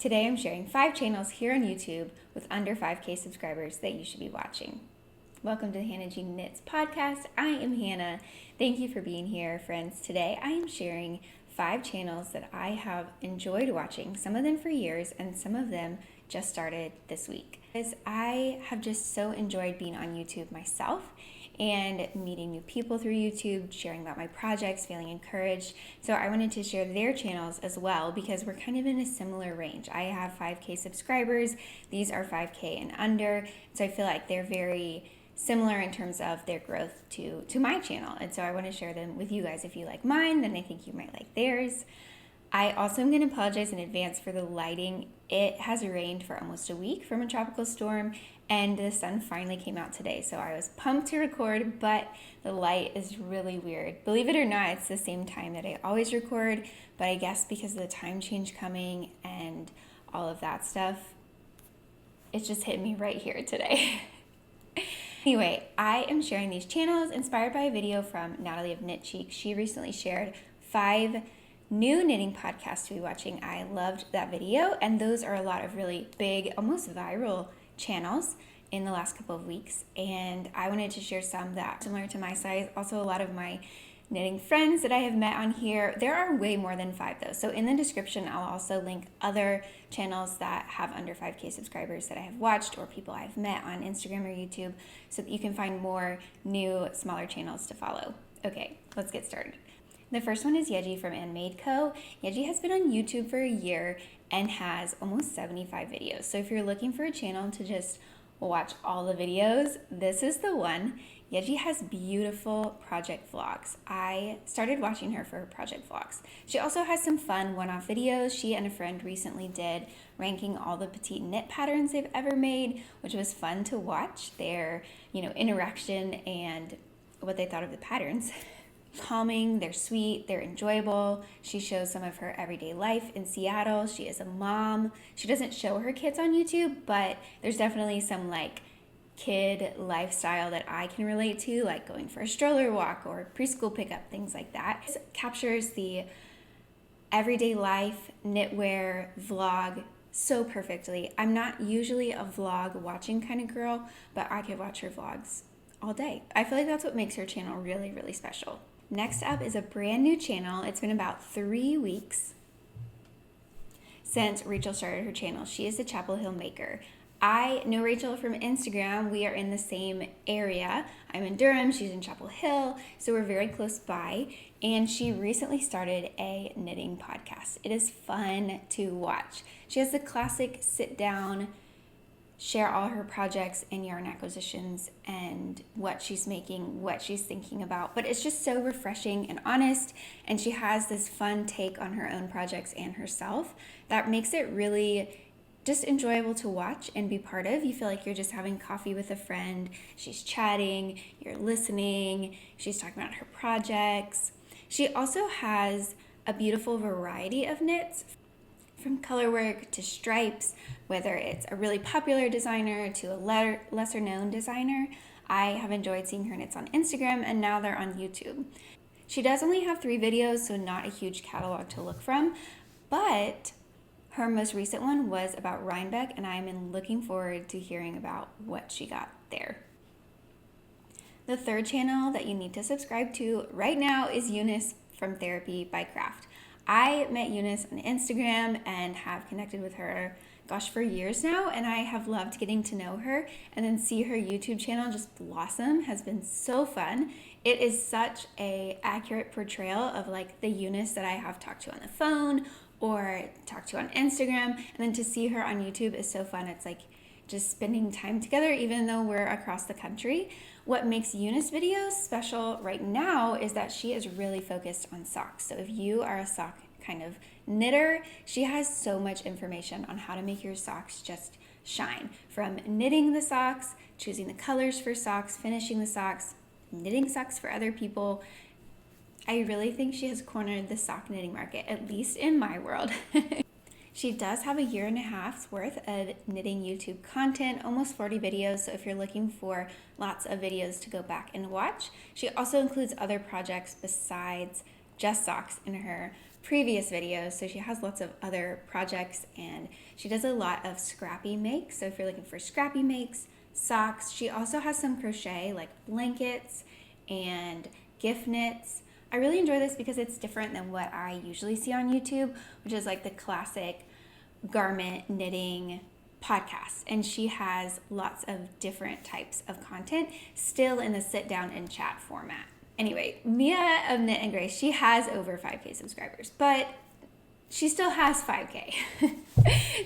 Today I'm sharing 5 channels here on YouTube with under 5K subscribers that you should be watching. Welcome to the Hannah G Knits podcast. I am Hannah. Thank you for being here, friends. Today I am sharing 5 channels that I have enjoyed watching, some of them for years and some of them just started this week. Because I have just so enjoyed being on YouTube myself and meeting new people through YouTube, sharing about my projects, feeling encouraged. So I wanted to share their channels as well because we're kind of in a similar range. I have 5K subscribers. These are 5K and under. So I feel like they're very similar in terms of their growth to my channel. And so I want to share them with you guys. If you like mine, then I think you might like theirs. I also am going to apologize in advance for the lighting. It has rained for almost a week from a tropical storm, and the sun finally came out today. So I was pumped to record, but the light is really weird. Believe it or not, it's the same time that I always record, but I guess because of the time change coming and all of that stuff, it just hit me right here today. Anyway, I am sharing these channels inspired by a video from Natalie of Knit Cheek. She recently shared 5 new knitting podcasts to be watching. I loved that video, and those are a lot of really big, almost viral channels in the last couple of weeks, and I wanted to share some that are similar to my size. Also, a lot of my knitting friends that I have met on here. There are way more than 5 though, so in the description I'll also link other channels that have under 5K subscribers that I have watched or people I've met on Instagram or YouTube, so that you can find more new, smaller channels to follow. Okay, let's get started. The first one is Yeji from ANdmadeco. Yeji has been on YouTube for a year and has almost 75 videos. So if you're looking for a channel to just watch all the videos, this is the one. Yeji has beautiful project vlogs. I started watching her for her project vlogs. She also has some fun one-off videos. She and a friend recently did ranking all the petite knit patterns they've ever made, which was fun to watch their, interaction and what they thought of the patterns. Calming, they're sweet, they're enjoyable. She shows some of her everyday life in Seattle. She is a mom. She doesn't show her kids on YouTube, but there's definitely some kid lifestyle that I can relate to, like going for a stroller walk or preschool pickup, things like that. It captures the everyday life, knitwear, vlog so perfectly. I'm not usually a vlog watching kind of girl, but I could watch her vlogs all day. I feel like that's what makes her channel really, really special. Next up is a brand new channel. It's been about 3 weeks since Rachel started her channel. She is the ChapelHillMaker. I know Rachel from Instagram. We are in the same area. I'm in Durham, she's in Chapel Hill, so we're very close by. And she recently started a knitting podcast. It is fun to watch. She has the classic sit down, share all her projects and yarn acquisitions and what she's making, what she's thinking about. But it's just so refreshing and honest, and she has this fun take on her own projects and herself that makes it really just enjoyable to watch and be part of. You feel like you're just having coffee with a friend. She's chatting, you're listening, she's talking about her projects. She also has a beautiful variety of knits, from colorwork to stripes, whether it's a really popular designer to a lesser known designer. I have enjoyed seeing her knits on Instagram, and now they're on YouTube. She does only have 3 videos, so not a huge catalog to look from, but her most recent one was about Rhinebeck, and I'm looking forward to hearing about what she got there. The third channel that you need to subscribe to right now is Eunice from therapybycraft. I met Eunice on Instagram and have connected with her, for years now, and I have loved getting to know her, and then see her YouTube channel just blossom has been so fun. It is such a accurate portrayal of the Eunice that I have talked to on the phone or talked to on Instagram, and then to see her on YouTube is so fun. It's just spending time together even though we're across the country. What makes Eunice videos special right now is that she is really focused on socks. So if you are a sock kind of knitter, she has so much information on how to make your socks just shine. From knitting the socks, choosing the colors for socks, finishing the socks, knitting socks for other people. I really think she has cornered the sock knitting market, at least in my world. She does have a 1.5 years worth of knitting YouTube content, almost 40 videos, so if you're looking for lots of videos to go back and watch. She also includes other projects besides just socks in her previous videos. So she has lots of other projects, and she does a lot of Scrappy makes. So if you're looking for Scrappy makes, socks, she also has some crochet like blankets and gift knits. I really enjoy this because it's different than what I usually see on YouTube, which is like the classic garment knitting podcast. And she has lots of different types of content still in the sit down and chat format. Anyway, Mia of KnitandGrace, she has over 5K subscribers, but she still has 5K.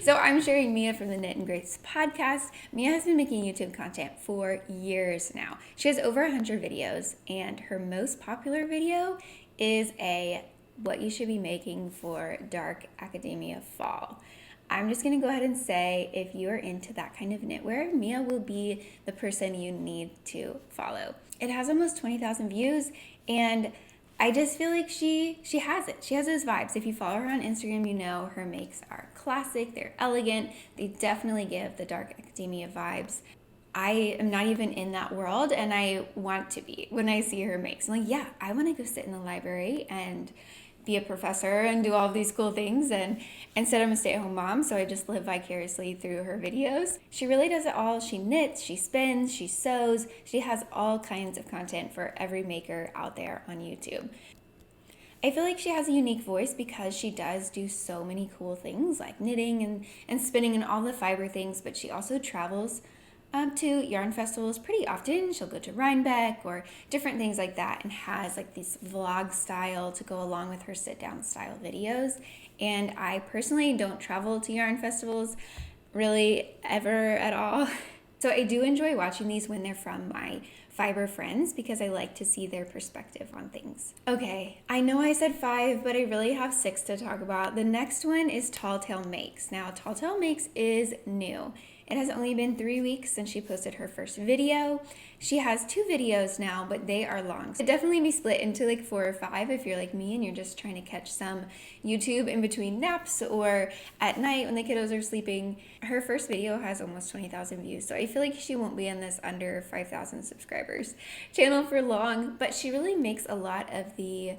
So I'm sharing Mia from the KnitandGrace podcast. Mia has been making YouTube content for years now. She has over 100 videos, and her most popular video is a what you should be making for dark academia fall. I'm just gonna go ahead and say, if you are into that kind of knitwear, Mia will be the person you need to follow. It has almost 20,000 views, and I just feel like she has it. She has those vibes. If you follow her on Instagram, you know her makes are classic, they're elegant, they definitely give the dark academia vibes. I am not even in that world, and I want to be when I see her makes. I'm like, yeah, I want to go sit in the library and be a professor and do all these cool things, and instead I'm a stay-at-home mom, so I just live vicariously through her videos. She really does it all. She knits, she spins, she sews. She has all kinds of content for every maker out there on YouTube. I feel like she has a unique voice because she does do so many cool things like knitting and spinning and all the fiber things, but she also travels to yarn festivals pretty often. She'll go to Rhinebeck or different things like that, and has like this vlog style to go along with her sit down style videos. And I personally don't travel to yarn festivals really ever at all. So I do enjoy watching these when they're from my fiber friends because I like to see their perspective on things. Okay, I know I said 5, but I really have 6 to talk about. The next one is TallTaleMakes. Now, TallTaleMakes is new. It has only been 3 weeks since she posted her first video. She has 2 videos now, but they are long. So definitely be split into like 4 or 5 if you're like me and you're just trying to catch some YouTube in between naps or at night when the kiddos are sleeping. Her first video has almost 20,000 views, so I feel like she won't be in this under 5,000 subscribers channel for long, but she really makes a lot of the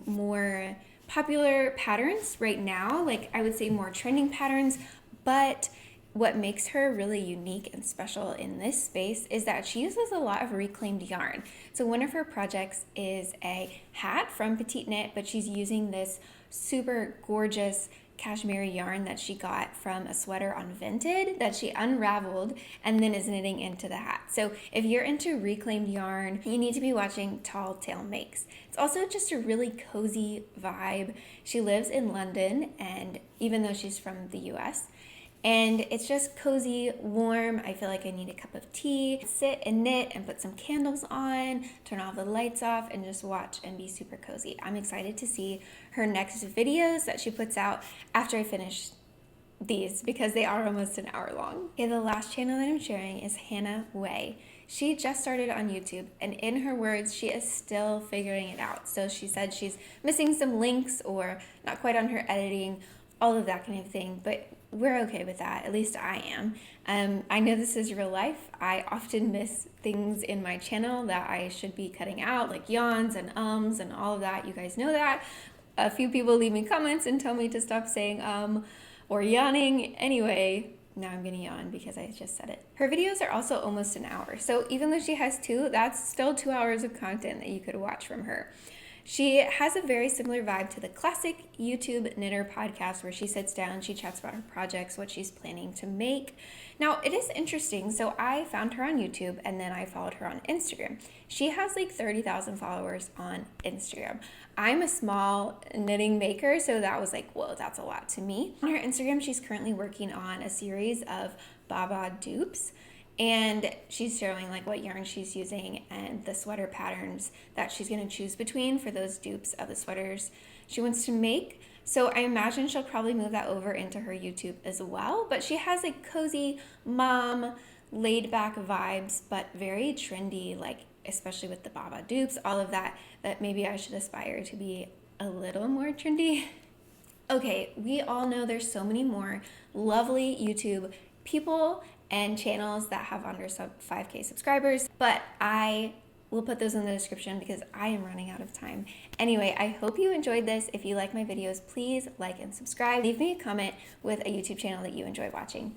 more popular patterns right now, like I would say more trending patterns, but what makes her really unique and special in this space is that she uses a lot of reclaimed yarn. So one of her projects is a hat from Petite Knit, but she's using this super gorgeous cashmere yarn that she got from a sweater on Vinted that she unraveled and then is knitting into the hat. So if you're into reclaimed yarn, you need to be watching TallTaleMakes. It's also just a really cozy vibe. She lives in London, and even though she's from the US, and it's just cozy, warm. I feel like I need a cup of tea, sit and knit and put some candles on, turn all the lights off, and just watch and be super cozy. I'm excited to see her next videos that she puts out after I finish these because they are almost an hour long. Okay, the last channel that I'm sharing is hannaoliviaway. She just started on YouTube, and in her words, she is still figuring it out. So she said she's missing some links or not quite on her editing, all of that kind of thing, but we're okay with that. At least I am. I know this is real life. I often miss things in my channel that I should be cutting out, like yawns and ums and all of that. You guys know that. A few people leave me comments and tell me to stop saying or yawning. Anyway, now I'm gonna yawn because I just said it. Her videos are also almost an hour. So even though she has 2, that's still 2 hours of content that you could watch from her. She has a very similar vibe to the classic YouTube knitter podcast where she sits down, she chats about her projects, what she's planning to make. Now, it is interesting. So I found her on YouTube and then I followed her on Instagram. She has like 30,000 followers on Instagram. I'm a small knitting maker, so that was like, whoa, that's a lot to me. On her Instagram, she's currently working on a series of Baba dupes. And she's showing like what yarn she's using and the sweater patterns that she's going to choose between for those dupes of the sweaters she wants to make. So I imagine she'll probably move that over into her YouTube as well. But she has like cozy mom, laid back vibes, but very trendy, like especially with the Baba dupes, all of that maybe I should aspire to be a little more trendy. Okay, we all know there's so many more lovely YouTube people and channels that have under 5K subscribers, but I We'll put those in the description because I am running out of time. Anyway, I hope you enjoyed this. If you like my videos, please like and subscribe. Leave me a comment with a YouTube channel that you enjoy watching.